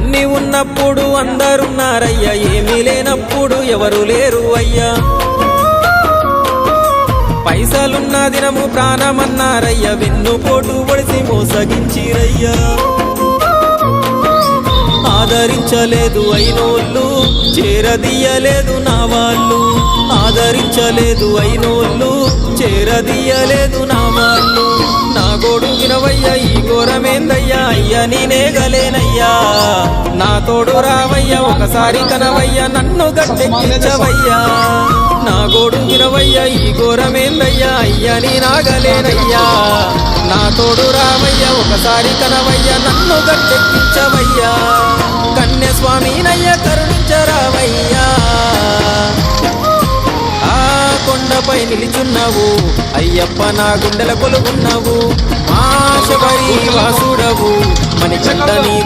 అన్ని ఉన్నప్పుడు అందరున్నారయ్యా, ఏమీ లేనప్పుడు ఎవరు లేరు అయ్యా. పైసలున్న దినము ప్రాణమన్నారయ్యా, వెన్నుపోటు పొడిసి మోసగించిరయ్యా. ఆదరించలేదు అయినోళ్ళు, చేరదీయలేదు నా వాళ్ళు. ఆదరించలేదు అయినోళ్ళు, చేరదీయలేదు నా వాళ్ళు. నా గోడు వినవయ్యా, ఈ ఘోరమేందయ్యా, అయ్యా నేనే గలేనయ్యా. నా తోడు రావయ్యా, ఒకసారి కనవయ్యా, నన్ను గట్టెక్కించవయ్యా. నా గోడు వినవయ్యా, ఈ ఘోరమేందయ్యా, అయ్యా నీ నాగలేనయ్యా. నా తోడు రావయ్యా, ఒకసారి కనవయ్యా, నన్ను గట్టెక్కించవయ్యా. కన్యస్వామినయ్యా కరుణించరావయ్యా. ఆ కొండపై నిలిచున్నావు అయ్యప్ప, నా గుండెల కొలుగున్నావు. మా శబరి వాసుడవు, మణికంఠ నీ